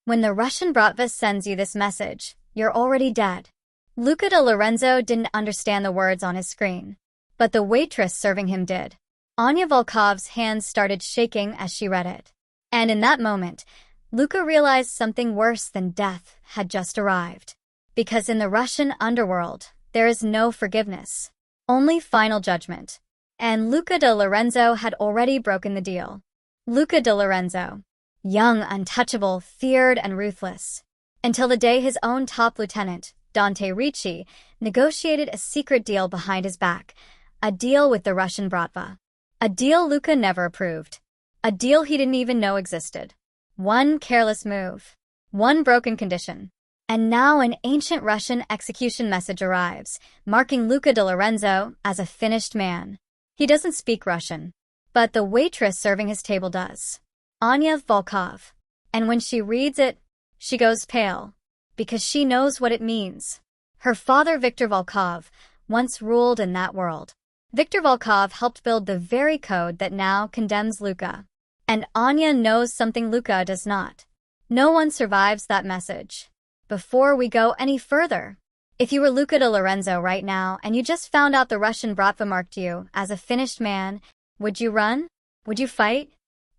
When the Russian Bratva sends you this message, you're already dead. Luca De Lorenzo didn't understand the words on his screen, but the waitress serving him did. Anya Volkov's hands started shaking as she read it. And in that moment, Luca realized something worse than death had just arrived. Because in the Russian underworld, there is no forgiveness, only final judgment. And Luca De Lorenzo had already broken the deal. Luca De Lorenzo, young, untouchable, feared, and ruthless, until the day his own top lieutenant, Dante Ricci, negotiated a secret deal behind his back, a deal with the Russian Bratva. A deal Luca never approved. A deal he didn't even know existed. One careless move. One broken condition. And now an ancient Russian execution message arrives, marking Luca De Lorenzo as a finished man. He doesn't speak Russian, but the waitress serving his table does. Anya Volkov. And when she reads it, she goes pale, because she knows what it means. Her father, Viktor Volkov, once ruled in that world. Viktor Volkov helped build the very code that now condemns Luca. And Anya knows something Luca does not. No one survives that message. Before we go any further, if you were Luca De Lorenzo right now and you just found out the Russian Bratva marked you as a finished man, would you run? Would you fight?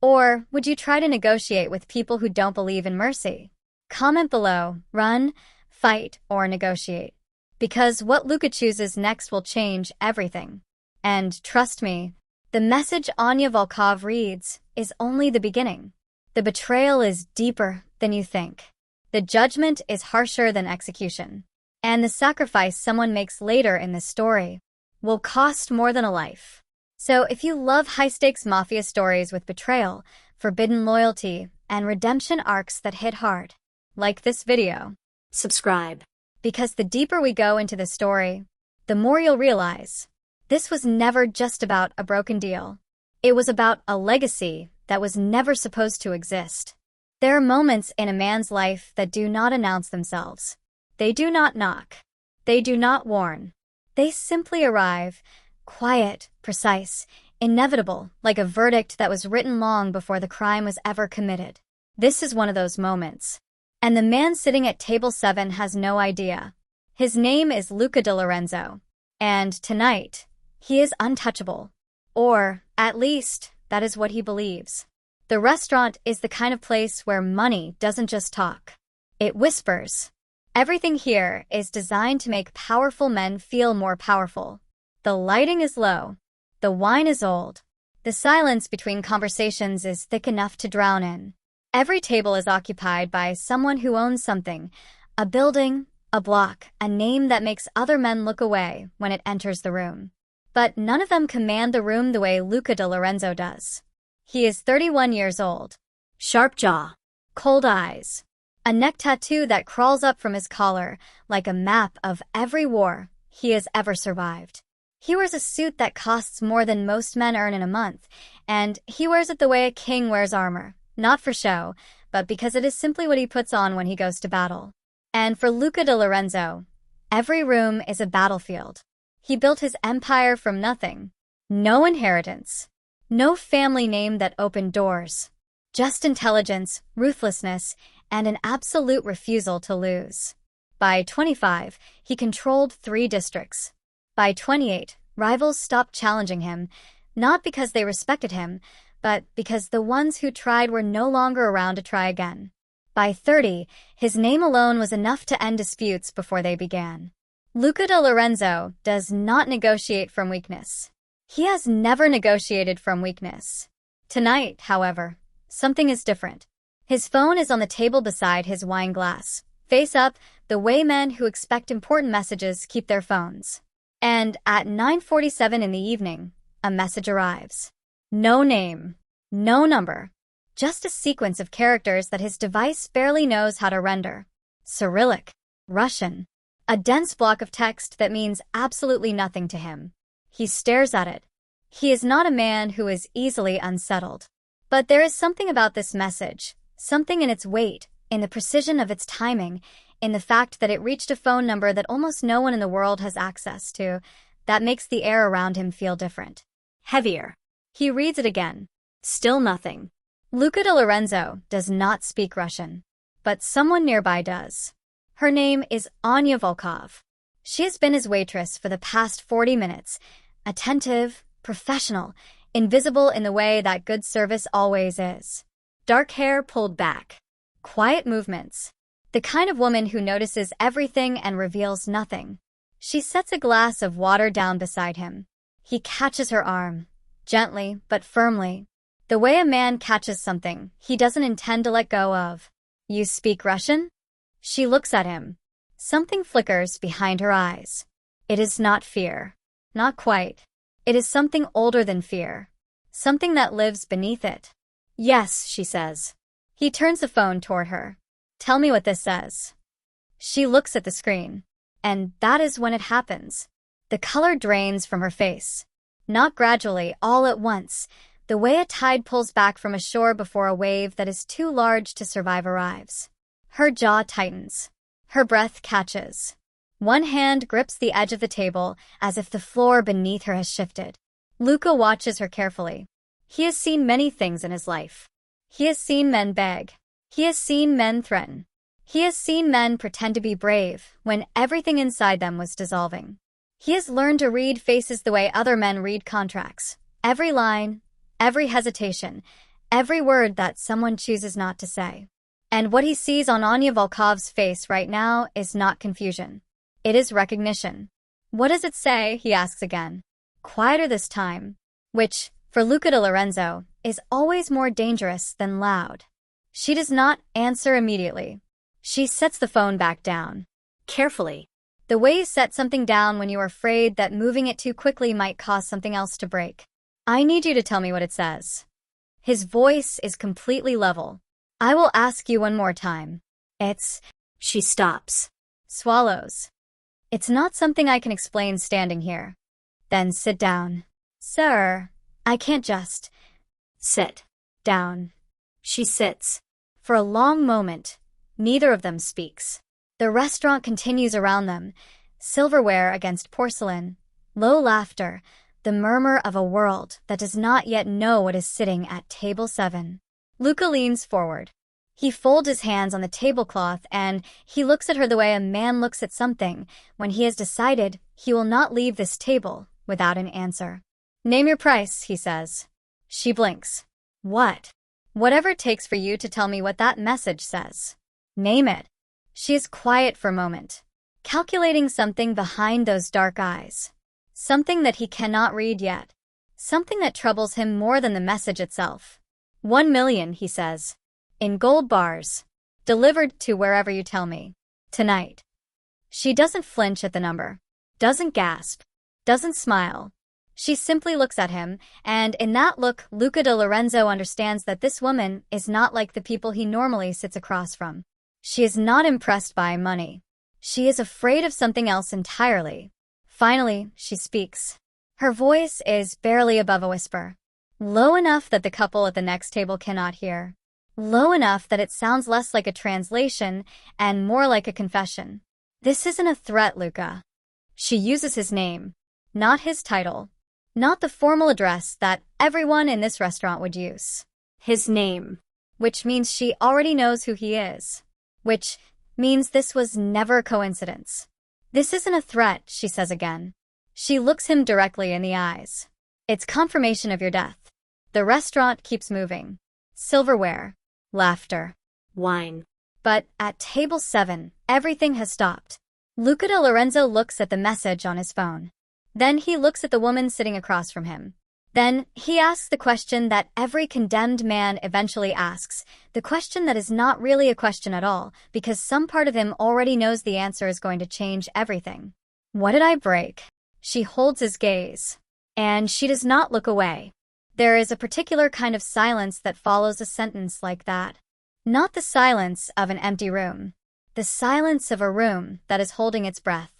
Or would you try to negotiate with people who don't believe in mercy? Comment below, run, fight, or negotiate. Because what Luca chooses next will change everything. And trust me, the message Anya Volkov reads is only the beginning. The betrayal is deeper than you think. The judgment is harsher than execution. And the sacrifice someone makes later in this story will cost more than a life. So if you love high-stakes mafia stories with betrayal, forbidden loyalty, and redemption arcs that hit hard, like this video, subscribe. Because the deeper we go into the story, the more you'll realize this was never just about a broken deal. It was about a legacy that was never supposed to exist. There are moments in a man's life that do not announce themselves. They do not knock. They do not warn. They simply arrive, quiet, precise, inevitable, like a verdict that was written long before the crime was ever committed. This is one of those moments. And the man sitting at table 7 has no idea. His name is Luca De Lorenzo. And tonight, he is untouchable. Or, at least, that is what he believes. The restaurant is the kind of place where money doesn't just talk. It whispers. Everything here is designed to make powerful men feel more powerful. The lighting is low. The wine is old. The silence between conversations is thick enough to drown in. Every table is occupied by someone who owns something, a building, a block, a name that makes other men look away when it enters the room. But none of them command the room the way Luca De Lorenzo does. He is 31 years old. Sharp jaw. Cold eyes. A neck tattoo that crawls up from his collar like a map of every war he has ever survived. He wears a suit that costs more than most men earn in a month, and he wears it the way a king wears armor, not for show, but because it is simply what he puts on when he goes to battle. And for Luca De Lorenzo, every room is a battlefield. He built his empire from nothing. No inheritance. No family name that opened doors. Just intelligence, ruthlessness, and an absolute refusal to lose. By 25, he controlled 3 districts. By 28, rivals stopped challenging him, not because they respected him, but because the ones who tried were no longer around to try again. By 30, his name alone was enough to end disputes before they began. Luca De Lorenzo does not negotiate from weakness. He has never negotiated from weakness. Tonight, however, something is different. His phone is on the table beside his wine glass, face up, the way men who expect important messages keep their phones. And at 9:47 in the evening, a message arrives. No name, no number, just a sequence of characters that his device barely knows how to render. Cyrillic, Russian, a dense block of text that means absolutely nothing to him. He stares at it. He is not a man who is easily unsettled. But there is something about this message, something in its weight, in the precision of its timing, in the fact that it reached a phone number that almost no one in the world has access to, that makes the air around him feel different. Heavier. He reads it again. Still nothing. Luca De Lorenzo does not speak Russian. but someone nearby does. Her name is Anya Volkov. She has been his waitress for the past 40 minutes, attentive, professional, invisible in the way that good service always is. Dark hair pulled back. Quiet movements. The kind of woman who notices everything and reveals nothing. She sets a glass of water down beside him. He catches her arm, gently but firmly. The way a man catches something he doesn't intend to let go of. You speak Russian? She looks at him. Something flickers behind her eyes. It is not fear. Not quite. It is something older than fear. Something that lives beneath it. Yes, she says. He turns the phone toward her. Tell me what this says. She looks at the screen. And that is when it happens. The color drains from her face. Not gradually, all at once, the way a tide pulls back from a shore before a wave that is too large to survive arrives. Her jaw tightens. Her breath catches. One hand grips the edge of the table as if the floor beneath her has shifted. Luca watches her carefully. He has seen many things in his life. He has seen men beg. He has seen men threaten. He has seen men pretend to be brave when everything inside them was dissolving. He has learned to read faces the way other men read contracts. Every line, every hesitation, every word that someone chooses not to say. And what he sees on Anya Volkov's face right now is not confusion. It is recognition. What does it say? He asks again. Quieter this time, which, for Luca De Lorenzo, is always more dangerous than loud. She does not answer immediately. She sets the phone back down. Carefully. The way you set something down when you are afraid that moving it too quickly might cause something else to break. I need you to tell me what it says. His voice is completely level. I will ask you one more time. She stops. Swallows. It's not something I can explain standing here. Then sit down. Sir, I can't just sit down. She sits. For a long moment, neither of them speaks. The restaurant continues around them, silverware against porcelain, low laughter, the murmur of a world that does not yet know what is sitting at table 7. Luca leans forward. He folds his hands on the tablecloth and he looks at her the way a man looks at something when he has decided he will not leave this table without an answer. Name your price, he says. She blinks. What? Whatever it takes for you to tell me what that message says. Name it. She is quiet for a moment, calculating something behind those dark eyes. Something that he cannot read yet. Something that troubles him more than the message itself. 1 million, he says. In gold bars. Delivered to wherever you tell me. Tonight. She doesn't flinch at the number. Doesn't gasp. Doesn't smile. She simply looks at him, and in that look, Luca De Lorenzo understands that this woman is not like the people he normally sits across from. She is not impressed by money. She is afraid of something else entirely. Finally, she speaks. Her voice is barely above a whisper. Low enough that the couple at the next table cannot hear. Low enough that it sounds less like a translation and more like a confession. This isn't a threat, Luca. She uses his name, not his title, not the formal address that everyone in this restaurant would use. His name, which means she already knows who he is. Which means this was never a coincidence. This isn't a threat, she says again. She looks him directly in the eyes. It's confirmation of your death. The restaurant keeps moving. Silverware, laughter, wine. But at table 7, everything has stopped. Luca De Lorenzo looks at the message on his phone. Then he looks at the woman sitting across from him. Then he asks the question that every condemned man eventually asks, the question that is not really a question at all, because some part of him already knows the answer is going to change everything. What did I break? She holds his gaze. And she does not look away. There is a particular kind of silence that follows a sentence like that. Not the silence of an empty room. The silence of a room that is holding its breath.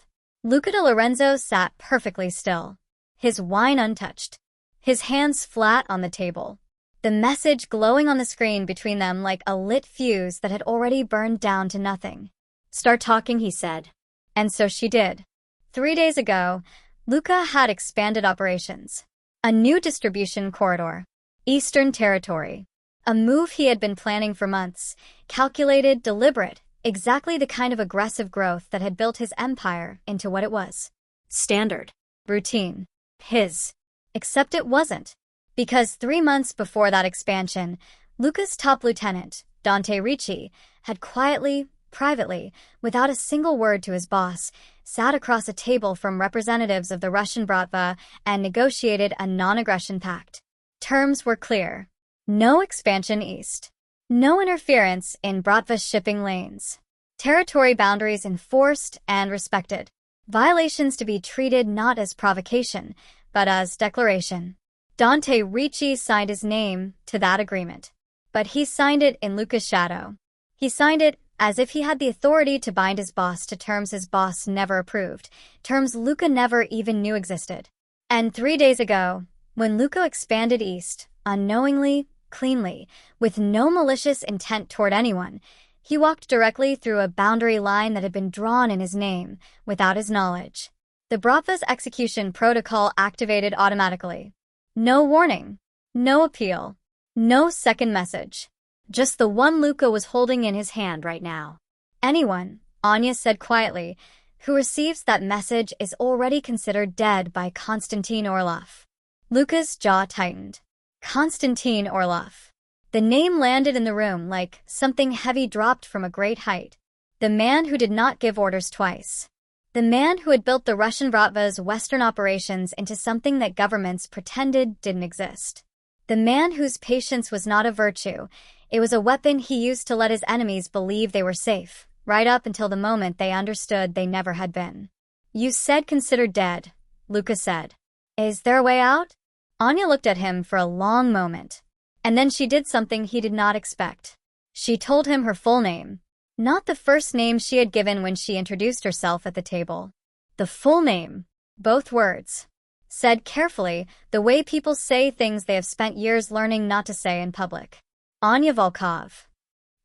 Luca De Lorenzo sat perfectly still, his wine untouched, his hands flat on the table, the message glowing on the screen between them like a lit fuse that had already burned down to nothing. Start talking, he said. And so she did. 3 days ago, Luca had expanded operations. A new distribution corridor. Eastern Territory. A move he had been planning for months, calculated, deliberate, exactly the kind of aggressive growth that had built his empire into what it was. Standard. Routine. His. Except it wasn't. Because 3 months before that expansion, Luca's top lieutenant, Dante Ricci, had quietly, privately, without a single word to his boss, sat across a table from representatives of the Russian Bratva and negotiated a non-aggression pact. Terms were clear. No expansion east. No interference in Bratva's shipping lanes. Territory boundaries enforced and respected. Violations to be treated not as provocation, but as declaration. Dante Ricci signed his name to that agreement. But he signed it in Luca's shadow. He signed it as if he had the authority to bind his boss to terms his boss never approved, terms Luca never even knew existed. And 3 days ago, when Luca expanded east, unknowingly, cleanly, with no malicious intent toward anyone, he walked directly through a boundary line that had been drawn in his name, without his knowledge. The Bratva's execution protocol activated automatically. No warning, no appeal, no second message. Just the one Luca was holding in his hand right now. Anyone, Anya said quietly, who receives that message is already considered dead by Konstantin Orlov. Luca's jaw tightened. Konstantin Orlov. The name landed in the room like something heavy dropped from a great height. The man who did not give orders twice. The man who had built the Russian Bratva's Western operations into something that governments pretended didn't exist. The man whose patience was not a virtue. It was a weapon he used to let his enemies believe they were safe, right up until the moment they understood they never had been. You said considered dead, Luca said. Is there a way out? Anya looked at him for a long moment. And then she did something he did not expect. She told him her full name. Not the first name she had given when she introduced herself at the table. The full name. Both words. Said carefully, the way people say things they have spent years learning not to say in public. Anya Volkov.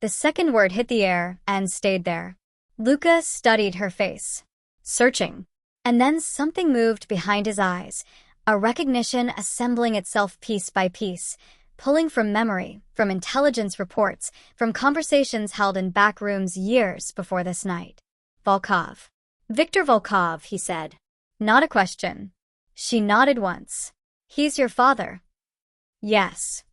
The second word hit the air and stayed there. Luca studied her face. Searching. And then something moved behind his eyes, a recognition assembling itself piece by piece, pulling from memory, from intelligence reports, from conversations held in back rooms years before this night. Volkov. Viktor Volkov, he said. Not a question. She nodded once. He's your father. Yes.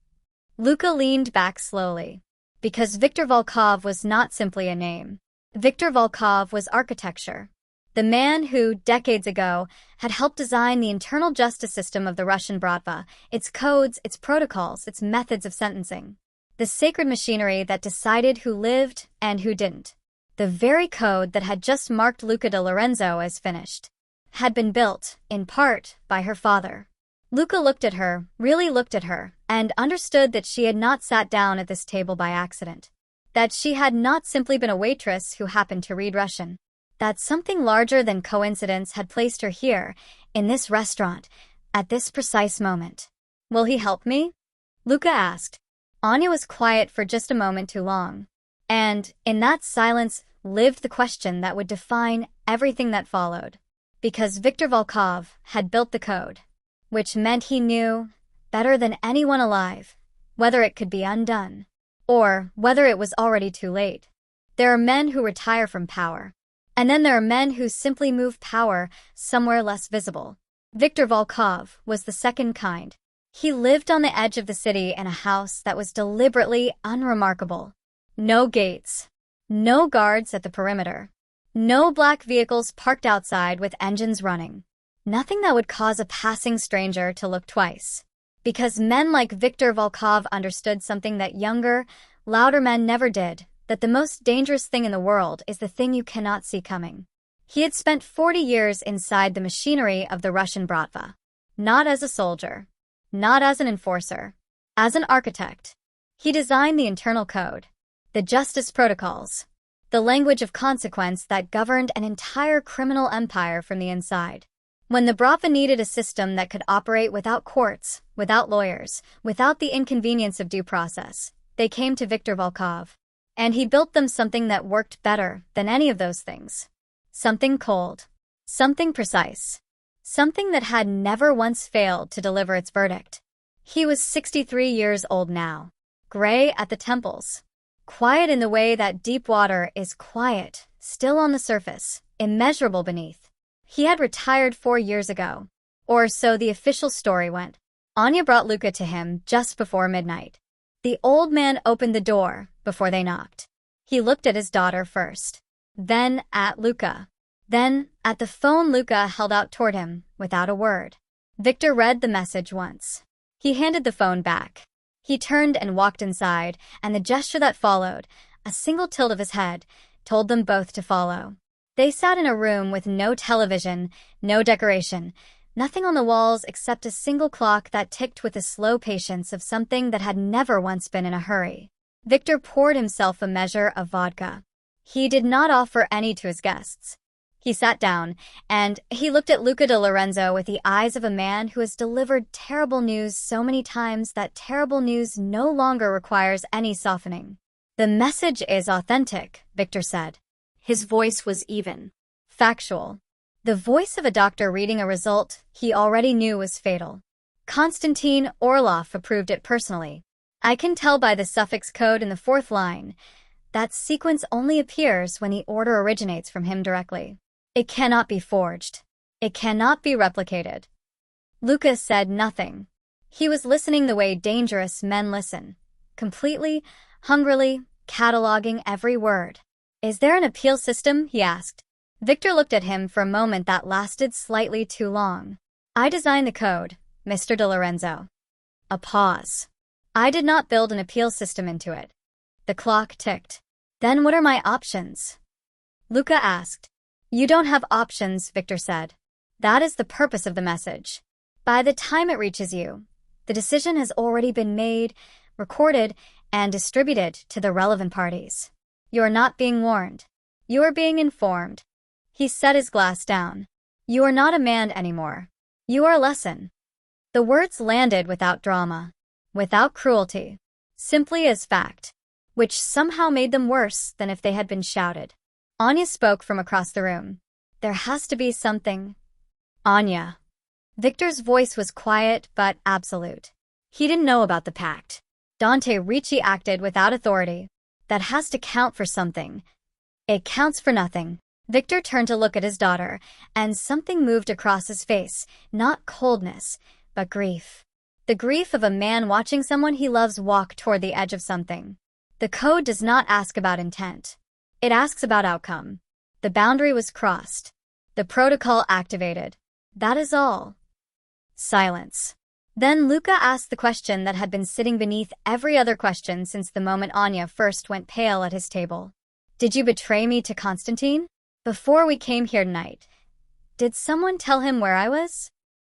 Luca leaned back slowly. Because Viktor Volkov was not simply a name. Viktor Volkov was architecture. The man who, decades ago, had helped design the internal justice system of the Russian Bratva, its codes, its protocols, its methods of sentencing. The sacred machinery that decided who lived and who didn't. The very code that had just marked Luca De Lorenzo as finished. Had been built, in part, by her father. Luca looked at her, really looked at her, and understood that she had not sat down at this table by accident. That she had not simply been a waitress who happened to read Russian. That something larger than coincidence had placed her here, in this restaurant, at this precise moment. Will he help me? Luca asked. Anya was quiet for just a moment too long. And, in that silence, lived the question that would define everything that followed. Because Viktor Volkov had built the code. Which meant he knew, better than anyone alive, whether it could be undone, or whether it was already too late. There are men who retire from power, and then there are men who simply move power somewhere less visible. Viktor Volkov was the second kind. He lived on the edge of the city in a house that was deliberately unremarkable. No gates, no guards at the perimeter, no black vehicles parked outside with engines running. Nothing that would cause a passing stranger to look twice. Because men like Viktor Volkov understood something that younger, louder men never did, that the most dangerous thing in the world is the thing you cannot see coming. He had spent 40 years inside the machinery of the Russian Bratva. Not as a soldier. Not as an enforcer. As an architect. He designed the internal code. The justice protocols. The language of consequence that governed an entire criminal empire from the inside. When the Bratva needed a system that could operate without courts, without lawyers, without the inconvenience of due process, they came to Viktor Volkov. And he built them something that worked better than any of those things. Something cold. Something precise. Something that had never once failed to deliver its verdict. He was 63 years old now. gray at the temples. Quiet in the way that deep water is quiet, still on the surface, immeasurable beneath. He had retired 4 years ago. Or so the official story went. Anya brought Luca to him just before midnight. The old man opened the door before they knocked. He looked at his daughter first, then at Luca. Then, at the phone Luca held out toward him, without a word. Viktor read the message once. He handed the phone back. He turned and walked inside, and the gesture that followed, a single tilt of his head, told them both to follow. They sat in a room with no television, no decoration, nothing on the walls except a single clock that ticked with the slow patience of something that had never once been in a hurry. Viktor poured himself a measure of vodka. He did not offer any to his guests. He sat down, and he looked at Luca De Lorenzo with the eyes of a man who has delivered terrible news so many times that terrible news no longer requires any softening. "The message is authentic," Viktor said. His voice was even, factual. The voice of a doctor reading a result he already knew was fatal. Konstantin Orlov approved it personally. "I can tell by the suffix code in the 4th line. That sequence only appears when the order originates from him directly. It cannot be forged. It cannot be replicated." Luca said nothing. He was listening the way dangerous men listen, completely, hungrily, cataloging every word. "Is there an appeal system?" he asked. Viktor looked at him for a moment that lasted slightly too long. "I designed the code, Mr. De Lorenzo." A pause. "I did not build an appeal system into it." The clock ticked. "Then what are my options?" Luca asked. "You don't have options," Viktor said. "That is the purpose of the message. By the time it reaches you, the decision has already been made, recorded, and distributed to the relevant parties. You are not being warned. You are being informed." He set his glass down. "You are not a man anymore. You are a lesson." The words landed without drama, without cruelty, simply as fact, which somehow made them worse than if they had been shouted. Anya spoke from across the room. "There has to be something." "Anya." Viktor's voice was quiet but absolute. He didn't know about the pact. Dante Ricci acted without authority. That has to count for something. It counts for nothing. Viktor turned to look at his daughter, and something moved across his face, not coldness, but grief. The grief of a man watching someone he loves walk toward the edge of something. The code does not ask about intent. It asks about outcome. The boundary was crossed. The protocol activated. That is all. Silence. Then Luca asked the question that had been sitting beneath every other question since the moment Anya first went pale at his table. "Did you betray me to Konstantin? Before we came here tonight, did someone tell him where I was?"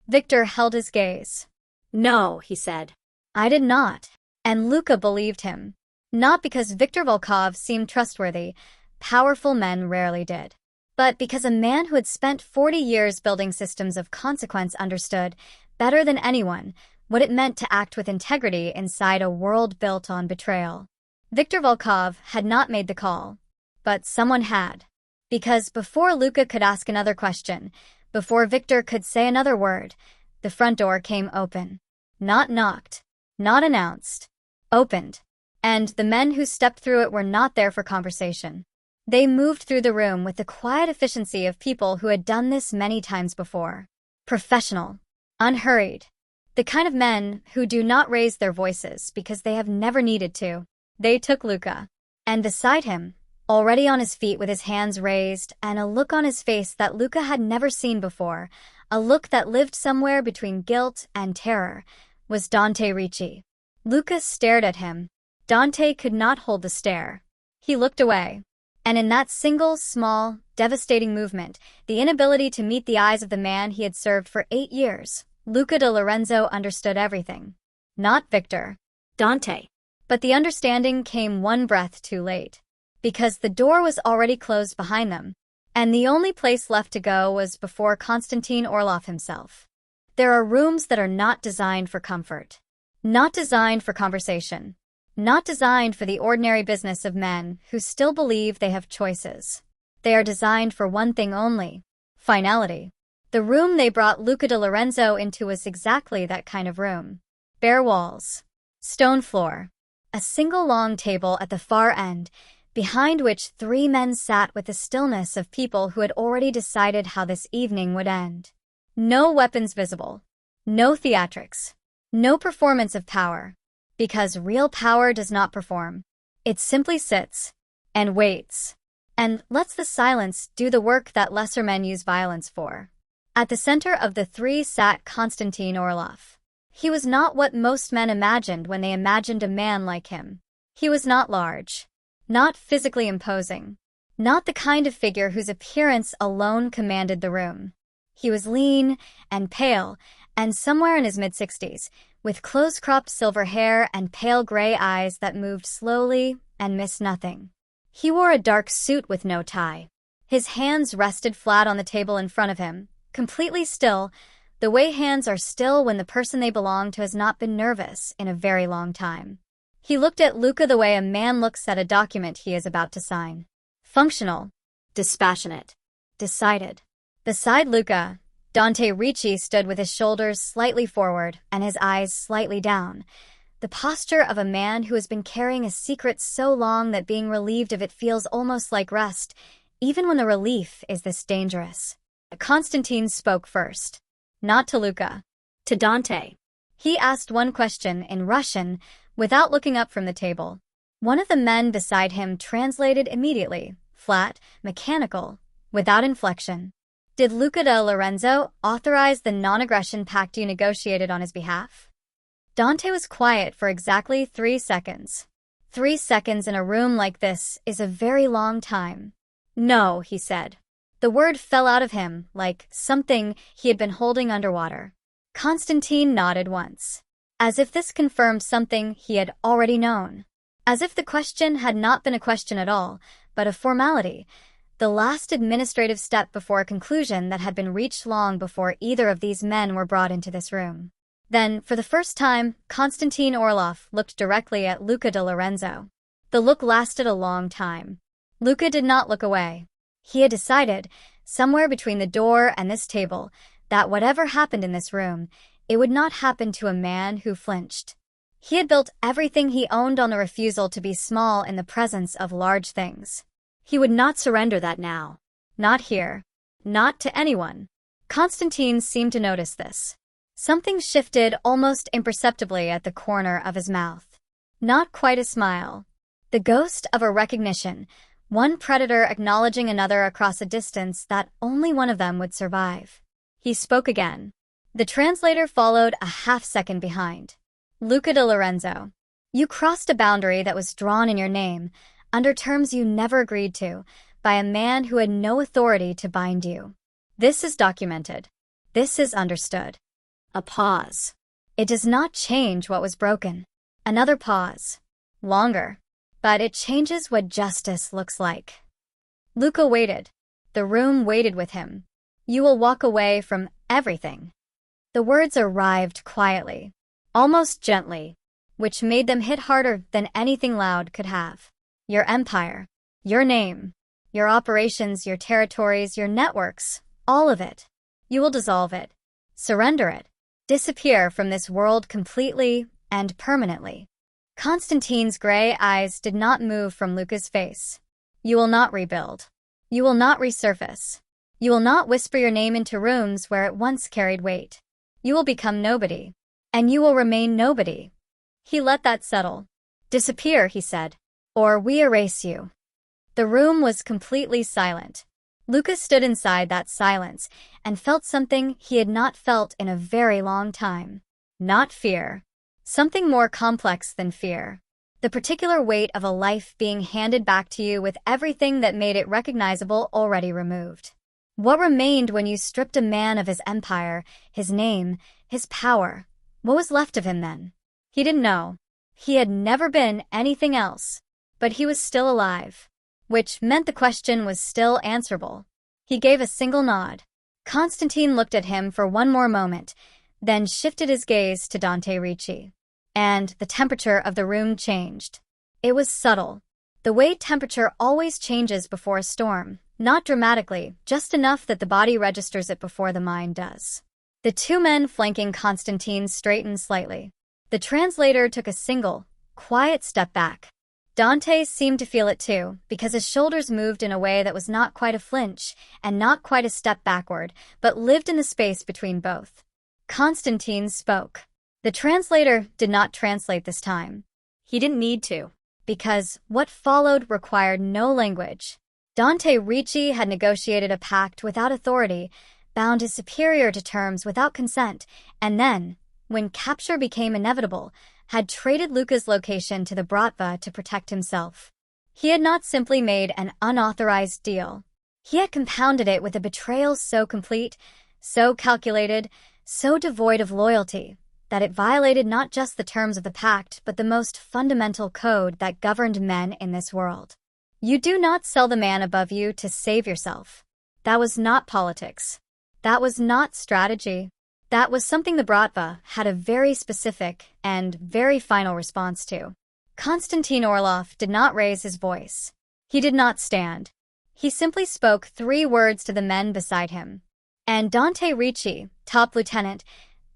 Viktor held his gaze. "No," he said. "I did not." And Luca believed him. Not because Viktor Volkov seemed trustworthy, powerful men rarely did, but because a man who had spent 40 years building systems of consequence understood, better than anyone, what it meant to act with integrity inside a world built on betrayal. Viktor Volkov had not made the call, but someone had. Because before Luca could ask another question, before Viktor could say another word, the front door came open. Not knocked, not announced, opened. And the men who stepped through it were not there for conversation. They moved through the room with the quiet efficiency of people who had done this many times before. Professional, unhurried. The kind of men who do not raise their voices because they have never needed to. They took Luca. And beside him, already on his feet with his hands raised and a look on his face that Luca had never seen before, a look that lived somewhere between guilt and terror, was Dante Ricci. Luca stared at him. Dante could not hold the stare. He looked away. And in that single, small, devastating movement, the inability to meet the eyes of the man he had served for 8 years, Luca De Lorenzo understood everything. Not Viktor. Dante. But the understanding came one breath too late. Because the door was already closed behind them, and the only place left to go was before Konstantin Orlov himself. There are rooms that are not designed for comfort. Not designed for conversation. Not designed for the ordinary business of men who still believe they have choices. They are designed for one thing only: finality. The room they brought Luca De Lorenzo into was exactly that kind of room. Bare walls, stone floor, a single long table at the far end, behind which 3 men sat with the stillness of people who had already decided how this evening would end. No weapons visible. No theatrics. No performance of power. Because real power does not perform. It simply sits and waits and lets the silence do the work that lesser men use violence for. At the center of the 3 sat Konstantin Orlov. He was not what most men imagined when they imagined a man like him. He was not large, not physically imposing, not the kind of figure whose appearance alone commanded the room. He was lean and pale, and somewhere in his mid-60s, with close-cropped silver hair and pale gray eyes that moved slowly and missed nothing. He wore a dark suit with no tie. His hands rested flat on the table in front of him, completely still, the way hands are still when the person they belong to has not been nervous in a very long time. He looked at Luca the way a man looks at a document he is about to sign. Functional, dispassionate, decided. Beside Luca, Dante Ricci stood with his shoulders slightly forward and his eyes slightly down, the posture of a man who has been carrying a secret so long that being relieved of it feels almost like rest, even when the relief is this dangerous. Konstantin spoke first. Not to Luca. To Dante. He asked one question in Russian without looking up from the table. One of the men beside him translated immediately, flat, mechanical, without inflection. Did Luca De Lorenzo authorize the non-aggression pact you negotiated on his behalf? Dante was quiet for exactly 3 seconds. 3 seconds in a room like this is a very long time. No, he said. The word fell out of him like something he had been holding underwater. Konstantin nodded once, as if this confirmed something he had already known. As if the question had not been a question at all, but a formality, the last administrative step before a conclusion that had been reached long before either of these men were brought into this room. Then, for the first time, Konstantin Orlov looked directly at Luca De Lorenzo. The look lasted a long time. Luca did not look away. He had decided, somewhere between the door and this table, that whatever happened in this room, it would not happen to a man who flinched. He had built everything he owned on the refusal to be small in the presence of large things. He would not surrender that now. Not here. Not to anyone. Konstantin seemed to notice this. Something shifted almost imperceptibly at the corner of his mouth. Not quite a smile. The ghost of a recognition, one predator acknowledging another across a distance that only one of them would survive. He spoke again. The translator followed a half-second behind. Luca De Lorenzo, you crossed a boundary that was drawn in your name, under terms you never agreed to, by a man who had no authority to bind you. This is documented. This is understood. A pause. It does not change what was broken. Another pause. Longer. But it changes what justice looks like. Luca waited. The room waited with him. You will walk away from everything. The words arrived quietly, almost gently, which made them hit harder than anything loud could have. Your empire, your name, your operations, your territories, your networks, all of it. You will dissolve it, surrender it, disappear from this world completely and permanently. Konstantin's gray eyes did not move from Luca's face. You will not rebuild. You will not resurface. You will not whisper your name into rooms where it once carried weight. You will become nobody. And you will remain nobody. He let that settle. Disappear, he said, or we erase you. The room was completely silent. Luca stood inside that silence and felt something he had not felt in a very long time. Not fear. Something more complex than fear. The particular weight of a life being handed back to you with everything that made it recognizable already removed. What remained when you stripped a man of his empire, his name, his power? What was left of him then? He didn't know. He had never been anything else. But he was still alive. Which meant the question was still answerable. He gave a single nod. Konstantin looked at him for one more moment, then shifted his gaze to Dante Ricci. And the temperature of the room changed. It was subtle. The way temperature always changes before a storm, not dramatically, just enough that the body registers it before the mind does. The 2 men flanking Konstantin straightened slightly. The translator took a single, Quiet step back. Dante seemed to feel it too, because his shoulders moved in a way that was not quite a flinch and not quite a step backward, but lived in the space between both. Konstantin spoke. The translator did not translate this time. He didn't need to, because what followed required no language. Dante Ricci had negotiated a pact without authority, bound his superior to terms without consent, and then, when capture became inevitable, had traded Luca's location to the Bratva to protect himself. He had not simply made an unauthorized deal. He had compounded it with a betrayal so complete, so calculated, so devoid of loyalty, that it violated not just the terms of the pact but the most fundamental code that governed men in this world. You do not sell the man above you to save yourself. That was not politics. That was not strategy. That was something the Bratva had a very specific and very final response to. Konstantin Orlov did not raise his voice. He did not stand. He simply spoke 3 words to the men beside him. And Dante Ricci, top lieutenant,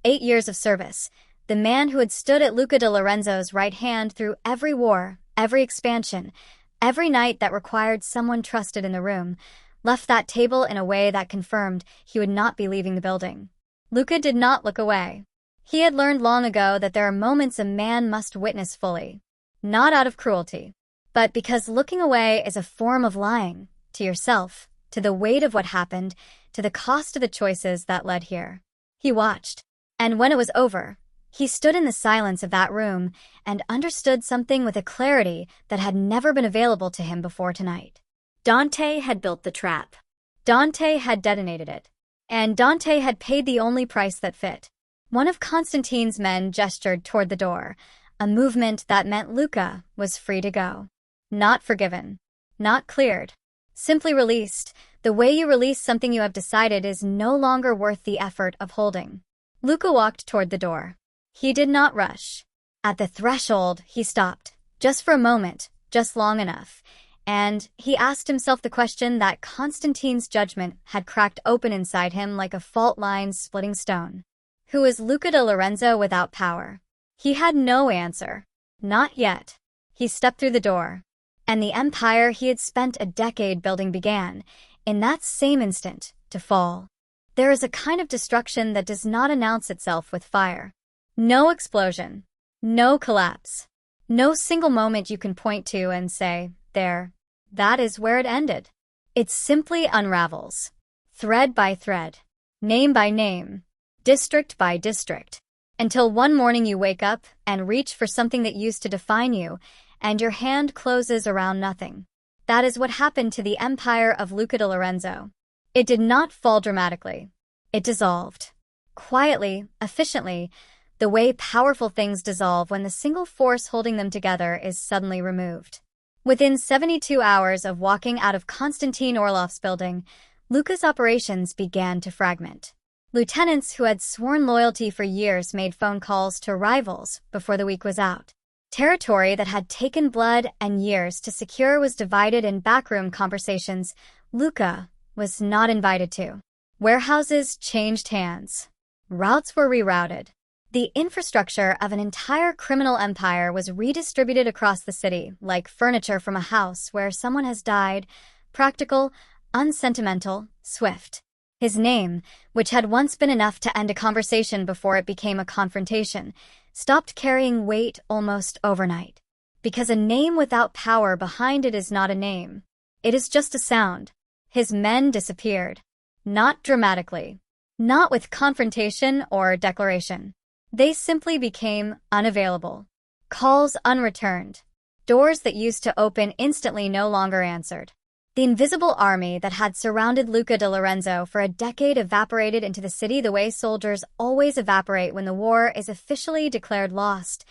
8 years of service, the man who had stood at Luca De Lorenzo's right hand through every war, every expansion, every night that required someone trusted in the room, left that table in a way that confirmed he would not be leaving the building. Luca did not look away. He had learned long ago that there are moments a man must witness fully, not out of cruelty, but because looking away is a form of lying to yourself, to the weight of what happened, to the cost of the choices that led here. He watched, and when it was over, he stood in the silence of that room and understood something with a clarity that had never been available to him before tonight. Dante had built the trap. Dante had detonated it. And Dante had paid the only price that fit. One of Konstantin's men gestured toward the door, a movement that meant Luca was free to go. Not forgiven. Not cleared. Simply released. The way you release something you have decided is no longer worth the effort of holding. Luca walked toward the door. He did not rush. At the threshold, he stopped, just for a moment, just long enough. And he asked himself the question that Konstantin's judgment had cracked open inside him like a fault line splitting stone. Who is Luca De Lorenzo without power? He had no answer. Not yet. He stepped through the door. And the empire he had spent a decade building began, in that same instant, to fall. There is a kind of destruction that does not announce itself with fire. No explosion. No collapse. No single moment you can point to and say, there. That is where it ended. It simply unravels. Thread by thread. Name by name. District by district. Until one morning you wake up and reach for something that used to define you, and your hand closes around nothing. That is what happened to the empire of Luca De Lorenzo. It did not fall dramatically. It dissolved. Quietly, efficiently, the way powerful things dissolve when the single force holding them together is suddenly removed. Within 72 hours of walking out of Konstantin Orlov's building, Luca's operations began to fragment. Lieutenants who had sworn loyalty for years made phone calls to rivals before the week was out. Territory that had taken blood and years to secure was divided in backroom conversations Luca was not invited to. Warehouses changed hands. Routes were rerouted. The infrastructure of an entire criminal empire was redistributed across the city, like furniture from a house where someone has died, practical, unsentimental, swift. His name, which had once been enough to end a conversation before it became a confrontation, stopped carrying weight almost overnight. Because a name without power behind it is not a name. It is just a sound. His men disappeared. Not dramatically. Not with confrontation or declaration. They simply became unavailable. Calls unreturned. Doors that used to open instantly no longer answered. The invisible army that had surrounded Luca De Lorenzo for a decade evaporated into the city the way soldiers always evaporate when the war is officially declared lost,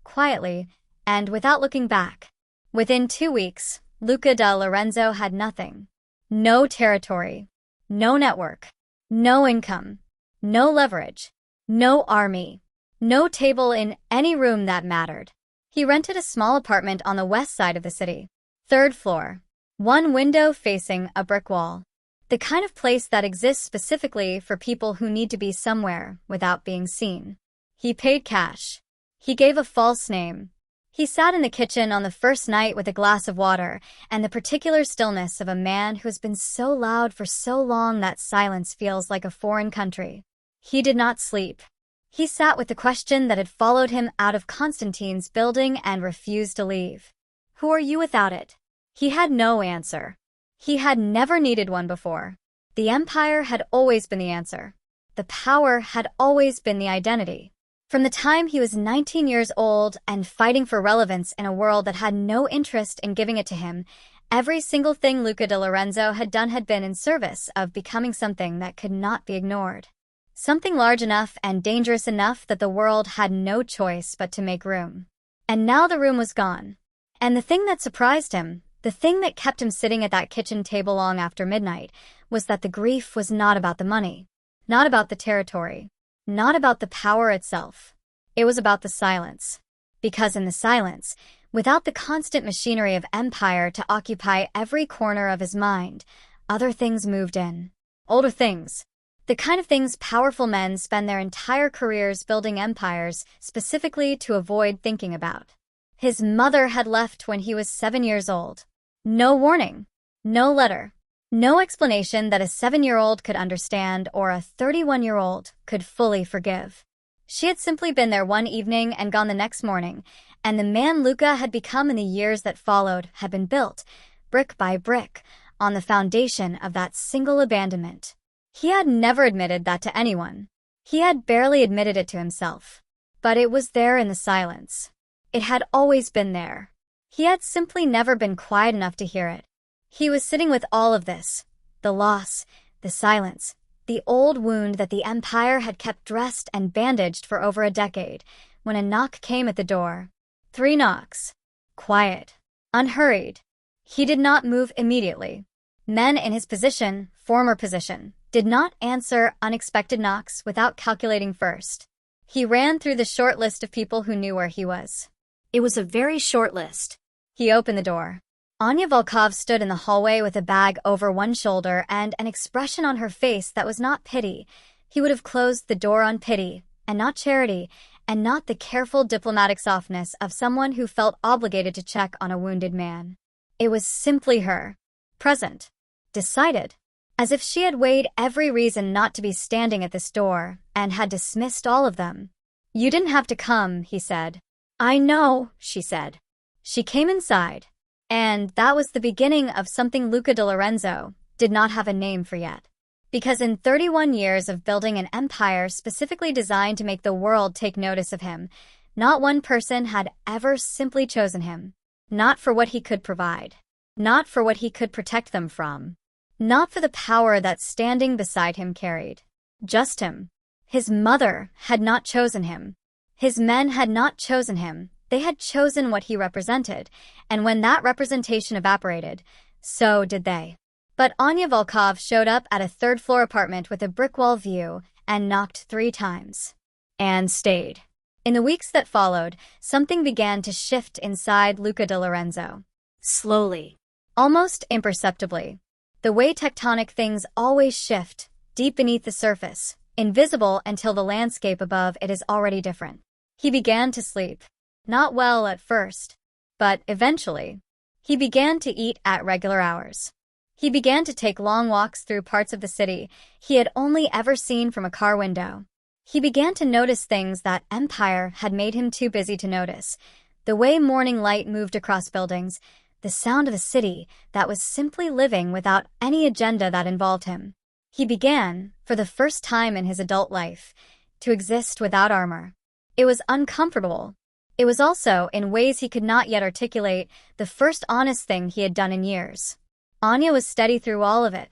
quietly and without looking back. Within 2 weeks, Luca De Lorenzo had nothing. No territory. No network. No income. No leverage. No army. No table in any room that mattered. He rented a small apartment on the west side of the city. 3rd floor. One window facing a brick wall. The kind of place that exists specifically for people who need to be somewhere without being seen. He paid cash. He gave a false name. He sat in the kitchen on the first night with a glass of water and the particular stillness of a man who has been so loud for so long that silence feels like a foreign country. He did not sleep. He sat with the question that had followed him out of Konstantin's building and refused to leave. Who are you without it? He had no answer. He had never needed one before. The empire had always been the answer. The power had always been the identity. From the time he was 19 years old and fighting for relevance in a world that had no interest in giving it to him, every single thing Luca De Lorenzo had done had been in service of becoming something that could not be ignored. Something large enough and dangerous enough that the world had no choice but to make room. And now the room was gone. And the thing that surprised him, the thing that kept him sitting at that kitchen table long after midnight, was that the grief was not about the money, not about the territory, not about the power itself. It was about the silence. Because in the silence, without the constant machinery of empire to occupy every corner of his mind, other things moved in. Older things. The kind of things powerful men spend their entire careers building empires specifically to avoid thinking about. His mother had left when he was 7 years old. No warning. No letter. No explanation that a 7-year-old could understand or a 31-year-old could fully forgive. She had simply been there one evening and gone the next morning, and the man Luca had become in the years that followed had been built, brick by brick, on the foundation of that single abandonment. He had never admitted that to anyone. He had barely admitted it to himself. But it was there in the silence. It had always been there. He had simply never been quiet enough to hear it. He was sitting with all of this, the loss, the silence, the old wound that the empire had kept dressed and bandaged for over a decade, when a knock came at the door. 3 knocks. Quiet. Unhurried. He did not move immediately. Men in his position, former position, did not answer unexpected knocks without calculating first. He ran through the short list of people who knew where he was. It was a very short list. He opened the door. Anya Volkov stood in the hallway with a bag over one shoulder and an expression on her face that was not pity. He would have closed the door on pity, and not charity, and not the careful diplomatic softness of someone who felt obligated to check on a wounded man. It was simply her. Present. Decided. As if she had weighed every reason not to be standing at this door, and had dismissed all of them. You didn't have to come, he said. I know, she said. She came inside. And that was the beginning of something Luca De Lorenzo did not have a name for yet. Because in 31 years of building an empire specifically designed to make the world take notice of him, not one person had ever simply chosen him. Not for what he could provide. Not for what he could protect them from. Not for the power that standing beside him carried. Just him. His mother had not chosen him. His men had not chosen him. They had chosen what he represented, and when that representation evaporated, so did they. But Anya Volkov showed up at a third-floor apartment with a brick wall view and knocked 3 times. And stayed. In the weeks that followed, something began to shift inside Luca De Lorenzo. Slowly. Almost imperceptibly. The way tectonic things always shift, deep beneath the surface, invisible until the landscape above it is already different. He began to sleep. Not well at first, but eventually. He began to eat at regular hours. He began to take long walks through parts of the city he had only ever seen from a car window. He began to notice things that empire had made him too busy to notice. The way morning light moved across buildings, the sound of a city that was simply living without any agenda that involved him. He began, for the first time in his adult life, to exist without armor. It was uncomfortable. It was also, in ways he could not yet articulate, the first honest thing he had done in years. Anya was steady through all of it.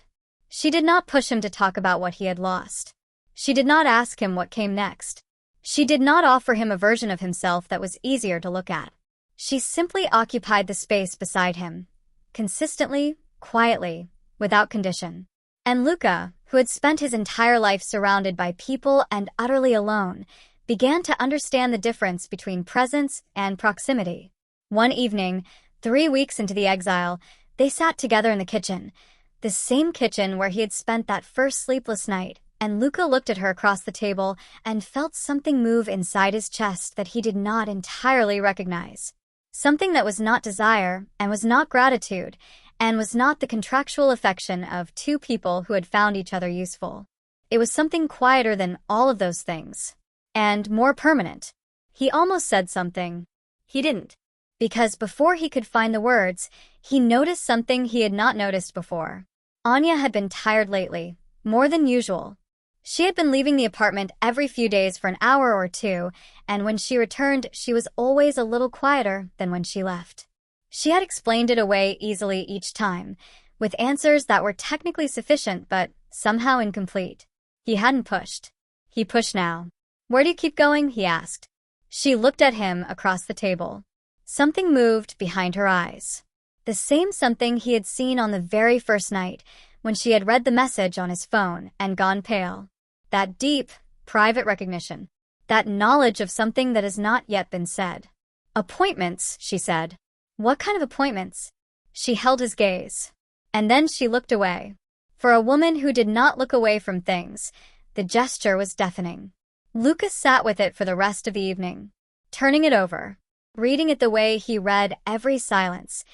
She did not push him to talk about what he had lost. She did not ask him what came next. She did not offer him a version of himself that was easier to look at. She simply occupied the space beside him, consistently, quietly, without condition. And Luca, who had spent his entire life surrounded by people and utterly alone, began to understand the difference between presence and proximity. One evening, 3 weeks into the exile, they sat together in the kitchen, the same kitchen where he had spent that first sleepless night, and Luca looked at her across the table and felt something move inside his chest that he did not entirely recognize. Something that was not desire, and was not gratitude, and was not the contractual affection of two people who had found each other useful. It was something quieter than all of those things. And more permanent. He almost said something. He didn't. Because before he could find the words, he noticed something he had not noticed before. Anya had been tired lately, more than usual. She had been leaving the apartment every few days for an hour or two, and when she returned, she was always a little quieter than when she left. She had explained it away easily each time, with answers that were technically sufficient but somehow incomplete. He hadn't pushed. He pushed now. "Where do you keep going?" he asked. She looked at him across the table. Something moved behind her eyes. The same something he had seen on the very first night, when she had read the message on his phone and gone pale. That deep, private recognition. That knowledge of something that has not yet been said. "Appointments," she said. "What kind of appointments?" She held his gaze. And then she looked away. For a woman who did not look away from things, the gesture was deafening. Lucas sat with it for the rest of the evening, turning it over, reading it the way he read every silence,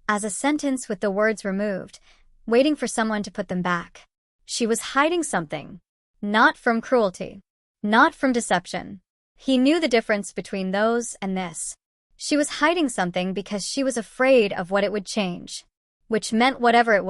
as a sentence with the words removed, waiting for someone to put them back. She was hiding something. Not from cruelty. Not from deception. He knew the difference between those and this. She was hiding something because she was afraid of what it would change. Which meant whatever it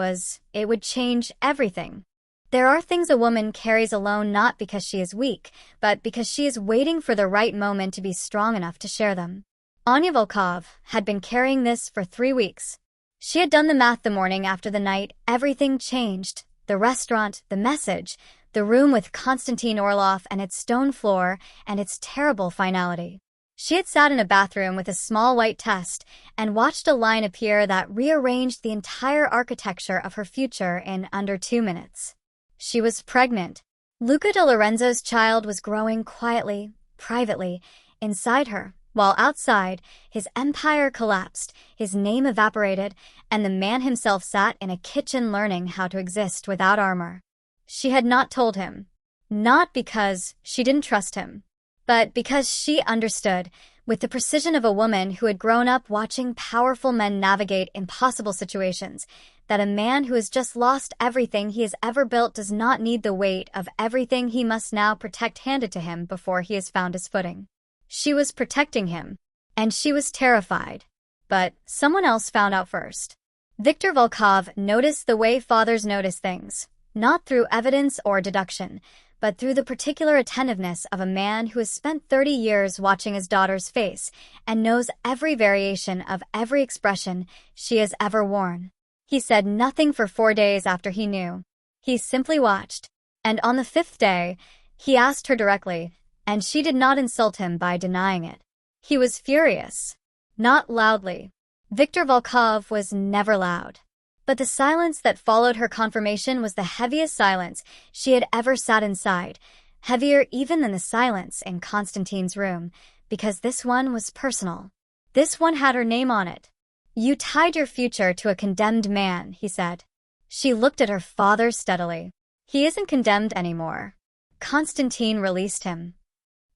would change everything. There are things a woman carries alone not because she is weak, but because she is waiting for the right moment to be strong enough to share them. Anya Volkov had been carrying this for 3 weeks. She had done the math the morning after the night everything changed. The restaurant, the message, the room with Konstantin Orlov and its stone floor and its terrible finality. She had sat in a bathroom with a small white test and watched a line appear that rearranged the entire architecture of her future in under 2 minutes. She was pregnant. Luca De Lorenzo's child was growing quietly, privately, inside her, while outside, his empire collapsed, his name evaporated, and the man himself sat in a kitchen learning how to exist without armor. She had not told him. Not because she didn't trust him, but because she understood, with the precision of a woman who had grown up watching powerful men navigate impossible situations, that a man who has just lost everything he has ever built does not need the weight of everything he must now protect handed to him before he has found his footing. She was protecting him, and she was terrified. But someone else found out first. Viktor Volkov noticed the way fathers notice things, not through evidence or deduction, but through the particular attentiveness of a man who has spent 30 years watching his daughter's face and knows every variation of every expression she has ever worn. He said nothing for 4 days after he knew. He simply watched, and on the 5th day, he asked her directly, and she did not insult him by denying it. He was furious. Not loudly. Viktor Volkov was never loud. But the silence that followed her confirmation was the heaviest silence she had ever sat inside, heavier even than the silence in Konstantin's room, because this one was personal. This one had her name on it. "You tied your future to a condemned man," he said. She looked at her father steadily. "He isn't condemned anymore." Konstantin released him.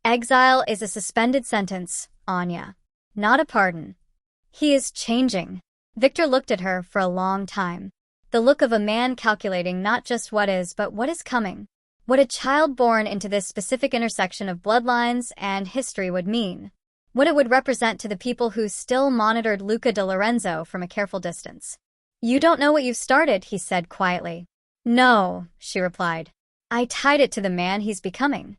"Exile is a suspended sentence, Anya. Not a pardon. He is changing." Viktor looked at her for a long time. The look of a man calculating not just what is, but what is coming. What a child born into this specific intersection of bloodlines and history would mean. What it would represent to the people who still monitored Luca De Lorenzo from a careful distance. "You don't know what you've started," he said quietly. "No," she replied. "I tied it to the man he's becoming."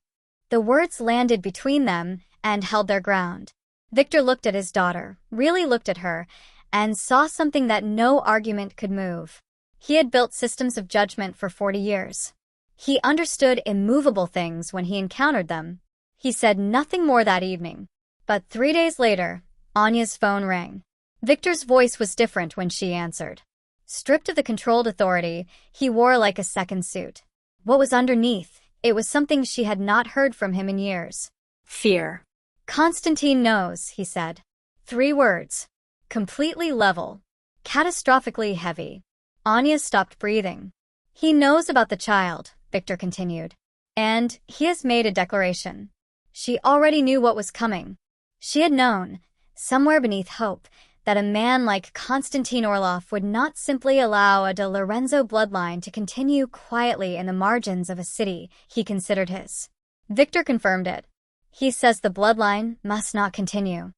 The words landed between them and held their ground. Viktor looked at his daughter, really looked at her, and saw something that no argument could move. He had built systems of judgment for 40 years. He understood immovable things when he encountered them. He said nothing more that evening. But 3 days later, Anya's phone rang. Viktor's voice was different when she answered. Stripped of the controlled authority, he wore like a second suit. What was underneath? It was something she had not heard from him in years. Fear. "Konstantin knows," he said. 3 words. Completely level. Catastrophically heavy. Anya stopped breathing. "He knows about the child," Viktor continued. "And he has made a declaration." She already knew what was coming. She had known, somewhere beneath hope, that a man like Konstantin Orlov would not simply allow a De Lorenzo bloodline to continue quietly in the margins of a city he considered his. Viktor confirmed it. He says the bloodline must not continue.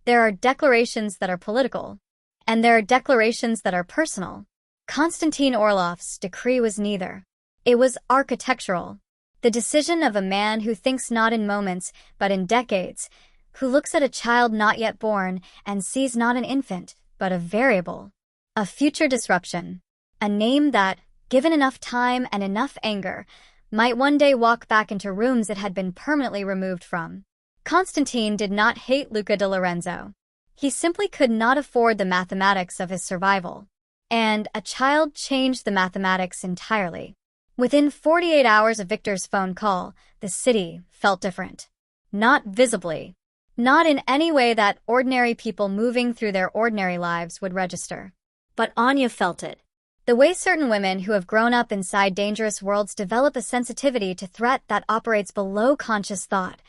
There are declarations that are political, and there are declarations that are personal. Konstantin Orlov's decree was neither. It was architectural. The decision of a man who thinks not in moments, but in decades, who looks at a child not yet born and sees not an infant, but a variable, a future disruption, a name that, given enough time and enough anger, might one day walk back into rooms it had been permanently removed from. Konstantin did not hate Luca De Lorenzo. He simply could not afford the mathematics of his survival. And a child changed the mathematics entirely. Within 48 hours of Viktor's phone call, the city felt different. Not visibly. Not in any way that ordinary people moving through their ordinary lives would register. But Anya felt it. The way certain women who have grown up inside dangerous worlds develop a sensitivity to threat that operates below conscious thought,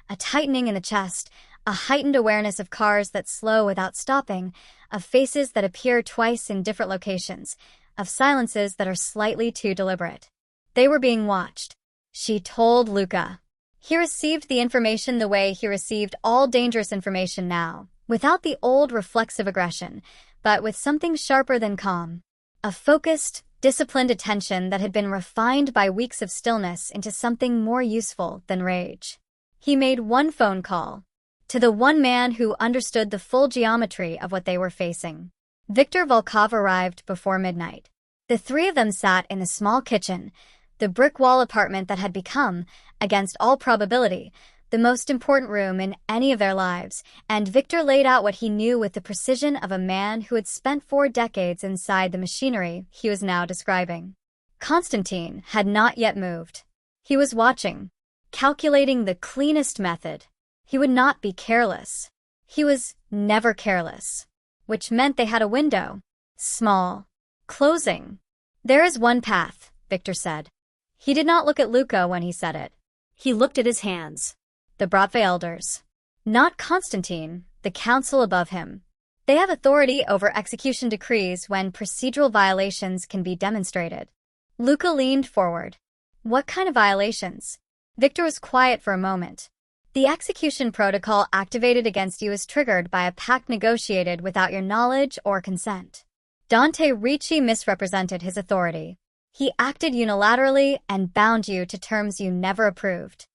a tightening in the chest, a heightened awareness of cars that slow without stopping, of faces that appear twice in different locations, of silences that are slightly too deliberate. They were being watched. She told Luca. He received the information the way he received all dangerous information now, without the old reflexive aggression, but with something sharper than calm. A focused, disciplined attention that had been refined by weeks of stillness into something more useful than rage. He made one phone call, to the one man who understood the full geometry of what they were facing. Viktor Volkov arrived before midnight. The three of them sat in the small kitchen, the brick-wall apartment that had become, against all probability, the most important room in any of their lives, and Viktor laid out what he knew with the precision of a man who had spent 4 decades inside the machinery he was now describing. Konstantin had not yet moved. He was watching, calculating the cleanest method. He would not be careless. He was never careless, which meant they had a window. Small. Closing. There is one path, Viktor said. He did not look at Luca when he said it. He looked at his hands. The Bratva elders. Not Konstantin, the council above him. They have authority over execution decrees when procedural violations can be demonstrated. Luca leaned forward. What kind of violations? Viktor was quiet for a moment. The execution protocol activated against you is triggered by a pact negotiated without your knowledge or consent. Dante Ricci misrepresented his authority. He acted unilaterally and bound you to terms you never approved.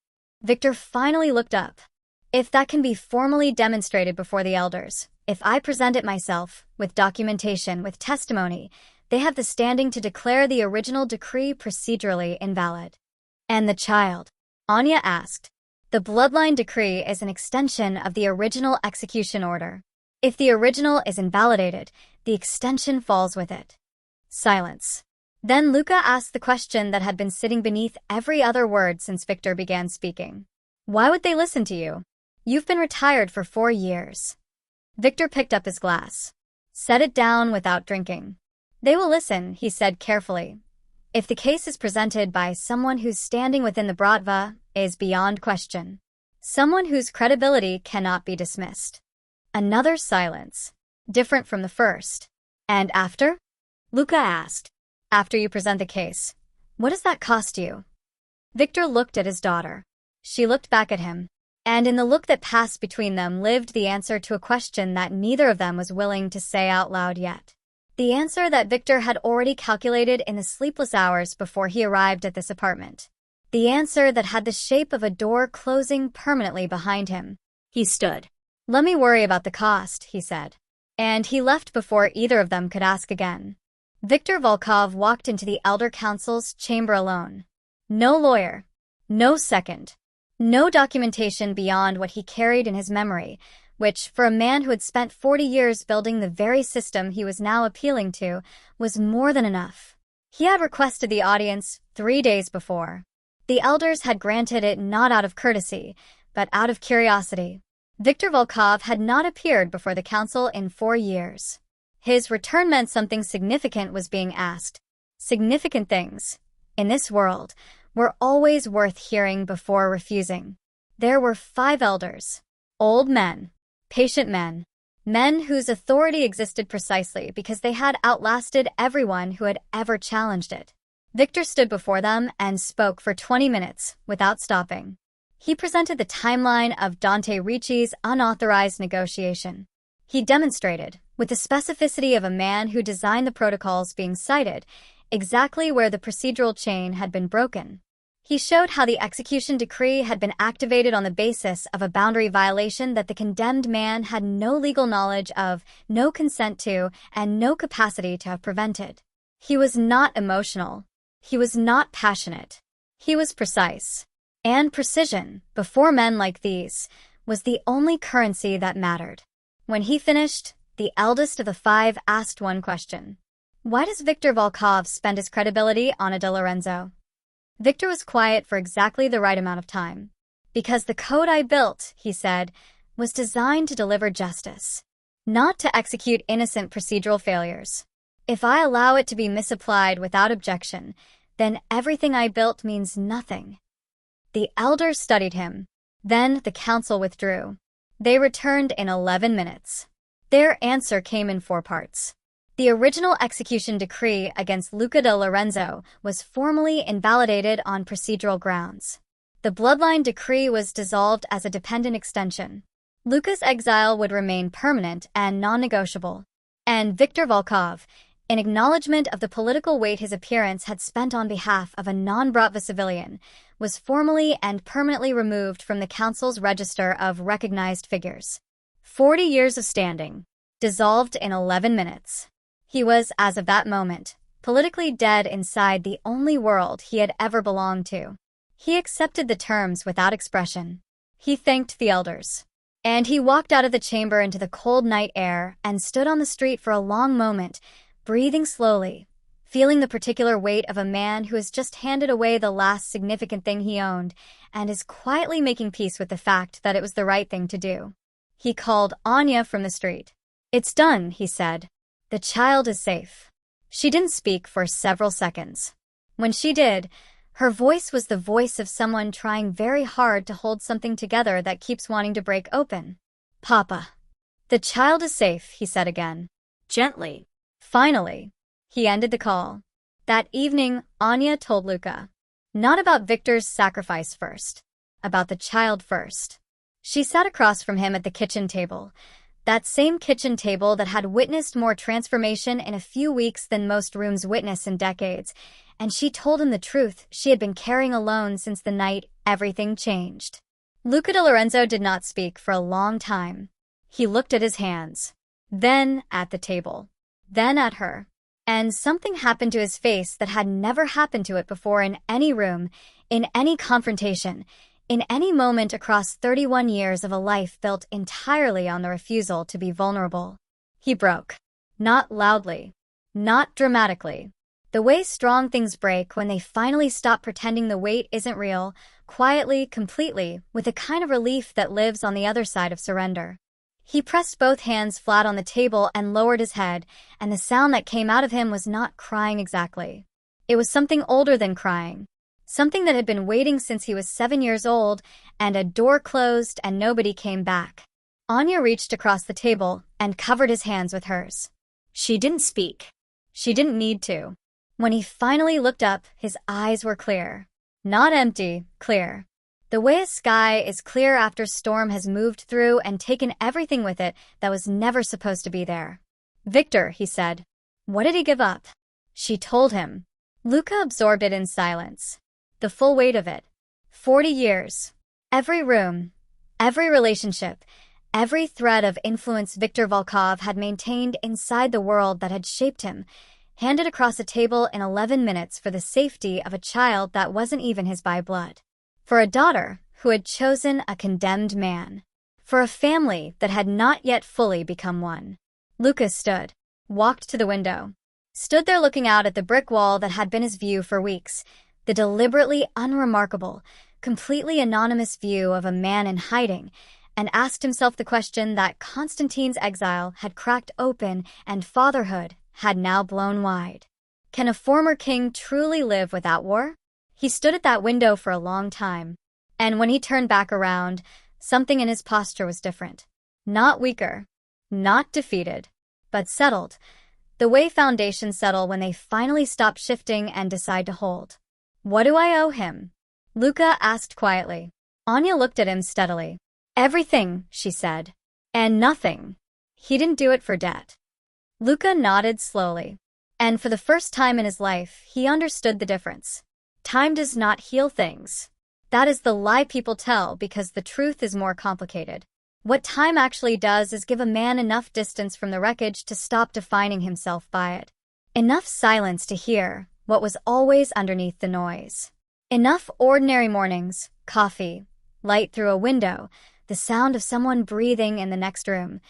Viktor finally looked up. If that can be formally demonstrated before the elders, if I present it myself, with documentation, with testimony, they have the standing to declare the original decree procedurally invalid. And the child? Anya asked. The bloodline decree is an extension of the original execution order. If the original is invalidated, the extension falls with it. Silence. Then Luca asked the question that had been sitting beneath every other word since Viktor began speaking. Why would they listen to you? You've been retired for 4 years. Viktor picked up his glass. Set it down without drinking. They will listen, he said carefully. If the case is presented by someone whose standing within the Bratva is beyond question. Someone whose credibility cannot be dismissed. Another silence, different from the first. And after? Luca asked. After you present the case, what does that cost you? Viktor looked at his daughter. She looked back at him, and in the look that passed between them lived the answer to a question that neither of them was willing to say out loud yet. The answer that Viktor had already calculated in the sleepless hours before he arrived at this apartment. The answer that had the shape of a door closing permanently behind him. He stood. Let me worry about the cost, he said. And he left before either of them could ask again. Viktor Volkov walked into the Elder Council's chamber alone. No lawyer. No second. No documentation beyond what he carried in his memory, which, for a man who had spent 40 years building the very system he was now appealing to, was more than enough. He had requested the audience 3 days before. The elders had granted it not out of courtesy, but out of curiosity. Viktor Volkov had not appeared before the council in 4 years. His return meant something significant was being asked. Significant things, in this world, were always worth hearing before refusing. There were 5 elders. Old men. Patient men. Men whose authority existed precisely because they had outlasted everyone who had ever challenged it. Viktor stood before them and spoke for 20 minutes without stopping. He presented the timeline of Dante Ricci's unauthorized negotiation. He demonstrated, with the specificity of a man who designed the protocols being cited, exactly where the procedural chain had been broken. He showed how the execution decree had been activated on the basis of a boundary violation that the condemned man had no legal knowledge of, no consent to, and no capacity to have prevented. He was not emotional. He was not passionate. He was precise. And precision, before men like these, was the only currency that mattered. When he finished, the eldest of the five asked one question. Why does Viktor Volkov spend his credibility on Anya De Lorenzo? Viktor was quiet for exactly the right amount of time. Because the code I built, he said, was designed to deliver justice, not to execute innocent procedural failures. If I allow it to be misapplied without objection, then everything I built means nothing. The elders studied him. Then the council withdrew. They returned in 11 minutes. Their answer came in 4 parts. The original execution decree against Luca De Lorenzo was formally invalidated on procedural grounds. The bloodline decree was dissolved as a dependent extension. Luca's exile would remain permanent and non-negotiable. And Viktor Volkov, in acknowledgement of the political weight his appearance had spent on behalf of a non-Bratva civilian, was formally and permanently removed from the council's register of recognized figures. 40 years of standing, dissolved in 11 minutes. He was, as of that moment, politically dead inside the only world he had ever belonged to. He accepted the terms without expression. He thanked the elders. And he walked out of the chamber into the cold night air and stood on the street for a long moment, breathing slowly, feeling the particular weight of a man who has just handed away the last significant thing he owned and is quietly making peace with the fact that it was the right thing to do. He called Anya from the street. "It's done," he said. "The child is safe." She didn't speak for several seconds. When she did, her voice was the voice of someone trying very hard to hold something together that keeps wanting to break open. "Papa." "The child is safe," he said again. Gently. Finally, he ended the call. That evening, Anya told Luca. Not about Viktor's sacrifice first. About the child first. She sat across from him at the kitchen table. That same kitchen table that had witnessed more transformation in a few weeks than most rooms witness in decades, and she told him the truth she had been carrying alone since the night everything changed. Luca De Lorenzo did not speak for a long time. He looked at his hands, then at the table, then at her, and something happened to his face that had never happened to it before in any room, in any confrontation, in any moment across 31 years of a life built entirely on the refusal to be vulnerable. He broke. Not loudly. Not dramatically. The way strong things break when they finally stop pretending the weight isn't real, quietly, completely, with a kind of relief that lives on the other side of surrender. He pressed both hands flat on the table and lowered his head, and the sound that came out of him was not crying exactly. It was something older than crying. Something that had been waiting since he was 7 years old, and a door closed and nobody came back. Anya reached across the table and covered his hands with hers. She didn't speak. She didn't need to. When he finally looked up, his eyes were clear. Not empty, clear. The way a sky is clear after storm has moved through and taken everything with it that was never supposed to be there. "Viktor," he said. "What did he give up?" She told him. Luca absorbed it in silence. The full weight of it. 40 years. Every room, every relationship, every thread of influence Viktor Volkov had maintained inside the world that had shaped him, handed across a table in 11 minutes for the safety of a child that wasn't even his by blood. For a daughter who had chosen a condemned man. For a family that had not yet fully become one. Luca stood, walked to the window. Stood there looking out at the brick wall that had been his view for weeks. The deliberately unremarkable, completely anonymous view of a man in hiding, and asked himself the question that Konstantin's exile had cracked open and fatherhood had now blown wide. Can a former king truly live without war? He stood at that window for a long time, and when he turned back around, something in his posture was different. Not weaker, Not defeated, but settled. The way foundations settle when they finally stop shifting and decide to hold. What do I owe him? Luca asked quietly. Anya looked at him steadily. Everything, she said. And nothing. He didn't do it for debt. Luca nodded slowly. And for the first time in his life, he understood the difference. Time does not heal things. That is the lie people tell because the truth is more complicated. What time actually does is give a man enough distance from the wreckage to stop defining himself by it. Enough silence to hear what was always underneath the noise. Enough ordinary mornings, coffee, light through a window, the sound of someone breathing in the next room,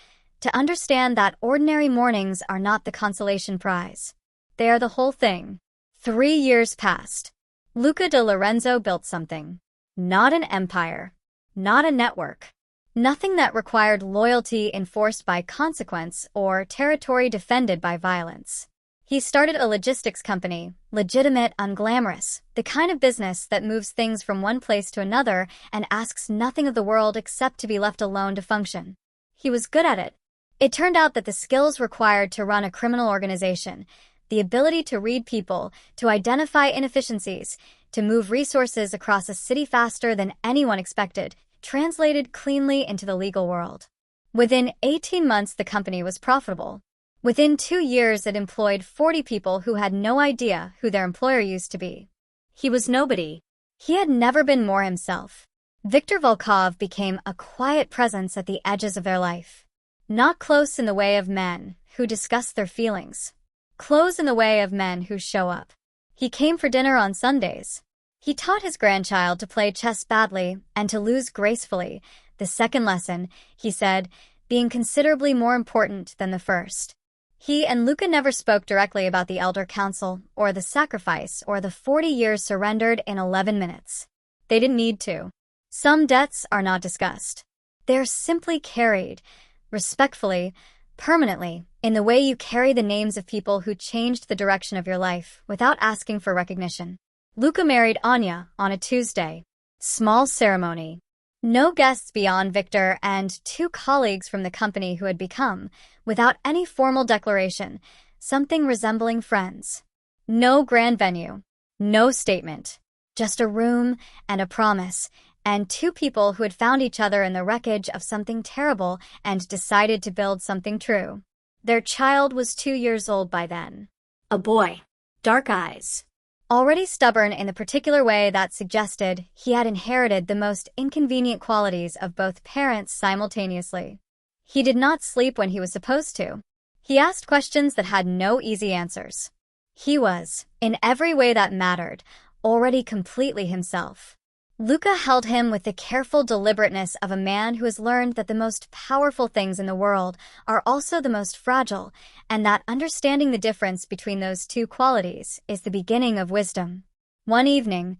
to understand that ordinary mornings are not the consolation prize. They are the whole thing. 3 years passed. Luca De Lorenzo built something. Not an empire. Not a network. Nothing that required loyalty enforced by consequence or territory defended by violence. He started a logistics company, legitimate, unglamorous, the kind of business that moves things from one place to another and asks nothing of the world except to be left alone to function. He was good at it. It turned out that the skills required to run a criminal organization, the ability to read people, to identify inefficiencies, to move resources across a city faster than anyone expected, translated cleanly into the legal world. Within 18 months, the company was profitable. Within 2 years, it employed 40 people who had no idea who their employer used to be. He was nobody. He had never been more himself. Viktor Volkov became a quiet presence at the edges of their life. Not close in the way of men who discuss their feelings. Close in the way of men who show up. He came for dinner on Sundays. He taught his grandchild to play chess badly and to lose gracefully, the second lesson, he said, being considerably more important than the first. He and Luca never spoke directly about the elder council, or the sacrifice, or the 40 years surrendered in 11 minutes. They didn't need to. Some debts are not discussed. They're simply carried, respectfully, permanently, in the way you carry the names of people who changed the direction of your life without asking for recognition. Luca married Anya on a Tuesday. Small ceremony. No guests beyond Viktor and 2 colleagues from the company who had become, without any formal declaration, something resembling friends. No grand venue. No statement. Just a room and a promise, and 2 people who had found each other in the wreckage of something terrible and decided to build something true. Their child was 2 years old by then. A boy. Dark eyes. Already stubborn in the particular way that suggested he had inherited the most inconvenient qualities of both parents simultaneously. He did not sleep when he was supposed to. He asked questions that had no easy answers. He was, in every way that mattered, already completely himself. Luca held him with the careful deliberateness of a man who has learned that the most powerful things in the world are also the most fragile, and that understanding the difference between those 2 qualities is the beginning of wisdom. One evening,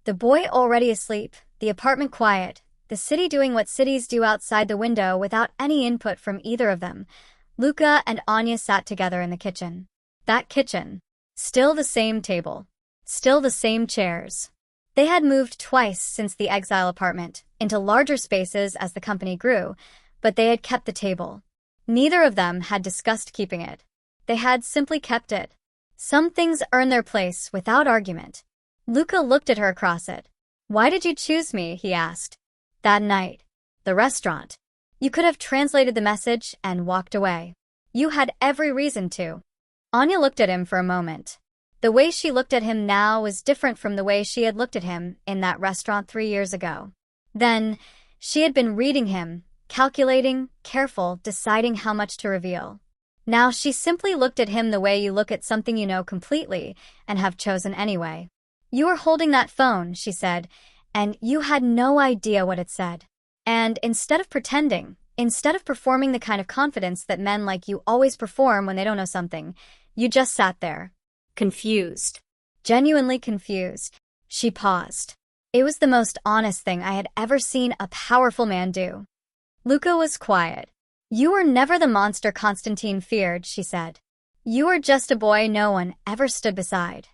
the boy already asleep, the apartment quiet, the city doing what cities do outside the window without any input from either of them, Luca and Anya sat together in the kitchen. That kitchen. Still the same table. Still the same chairs. They had moved twice since the exile apartment, into larger spaces as the company grew, but they had kept the table. Neither of them had discussed keeping it. They had simply kept it. Some things earn their place without argument. Luca looked at her across it. Why did you choose me? He asked. That night. The restaurant. You could have translated the message and walked away. You had every reason to. Anya looked at him for a moment. The way she looked at him now was different from the way she had looked at him in that restaurant 3 years ago. Then, she had been reading him, calculating, careful, deciding how much to reveal. Now she simply looked at him the way you look at something you know completely and have chosen anyway. You were holding that phone, she said, and you had no idea what it said. And instead of pretending, instead of performing the kind of confidence that men like you always perform when they don't know something, you just sat there. Confused. Genuinely confused. She paused. It was the most honest thing I had ever seen a powerful man do. Luca was quiet. You were never the monster Konstantin feared, she said. You were just a boy no one ever stood beside.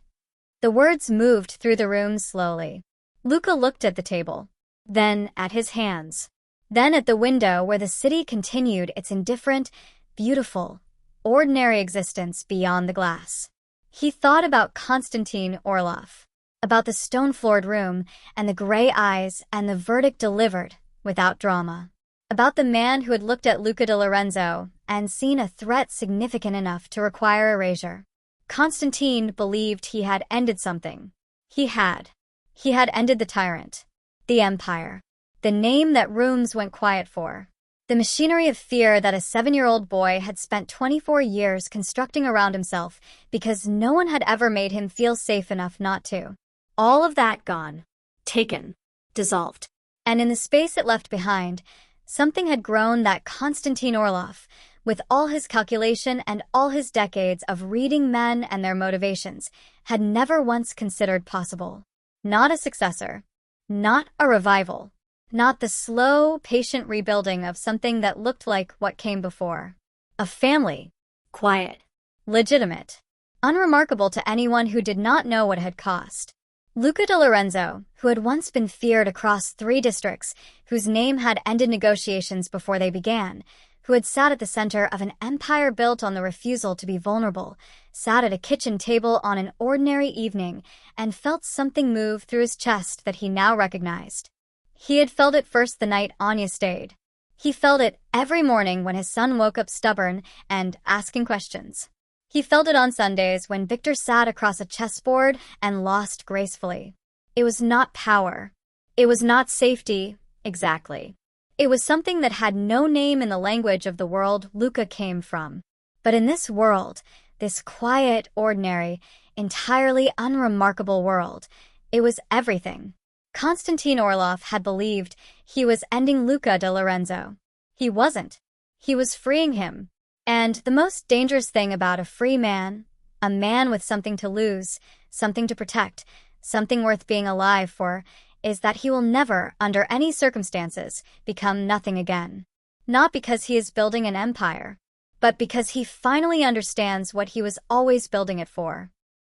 The words moved through the room slowly. Luca looked at the table. Then at his hands. Then at the window where the city continued its indifferent, beautiful, ordinary existence beyond the glass. He thought about Konstantin Orlov, about the stone-floored room and the gray eyes and the verdict delivered without drama, about the man who had looked at Luca De Lorenzo and seen a threat significant enough to require erasure. Konstantin believed he had ended something. He had. He had ended the tyrant, the empire, the name that rooms went quiet for, the machinery of fear that a 7-year-old boy had spent 24 years constructing around himself because no one had ever made him feel safe enough not to. All of that gone, taken, dissolved. And in the space it left behind, something had grown that Konstantin Orlov, with all his calculation and all his decades of reading men and their motivations, had never once considered possible. Not a successor, not a revival, not the slow, patient rebuilding of something that looked like what came before. A family, quiet, legitimate, unremarkable to anyone who did not know what it had cost. Luca De Lorenzo, who had once been feared across 3 districts, whose name had ended negotiations before they began, who had sat at the center of an empire built on the refusal to be vulnerable, sat at a kitchen table on an ordinary evening and felt something move through his chest that he now recognized. He had felt it first the night Anya stayed. He felt it every morning when his son woke up stubborn and asking questions. He felt it on Sundays when Viktor sat across a chessboard and lost gracefully. It was not power. It was not safety, exactly. It was something that had no name in the language of the world Luca came from. But in this world, this quiet, ordinary, entirely unremarkable world, it was everything. Konstantin Orlov had believed he was ending Luca De Lorenzo. He wasn't. He was freeing him. And the most dangerous thing about a free man, a man with something to lose, something to protect, something worth being alive for, is that he will never, under any circumstances, become nothing again. Not because he is building an empire, but because he finally understands what he was always building it for.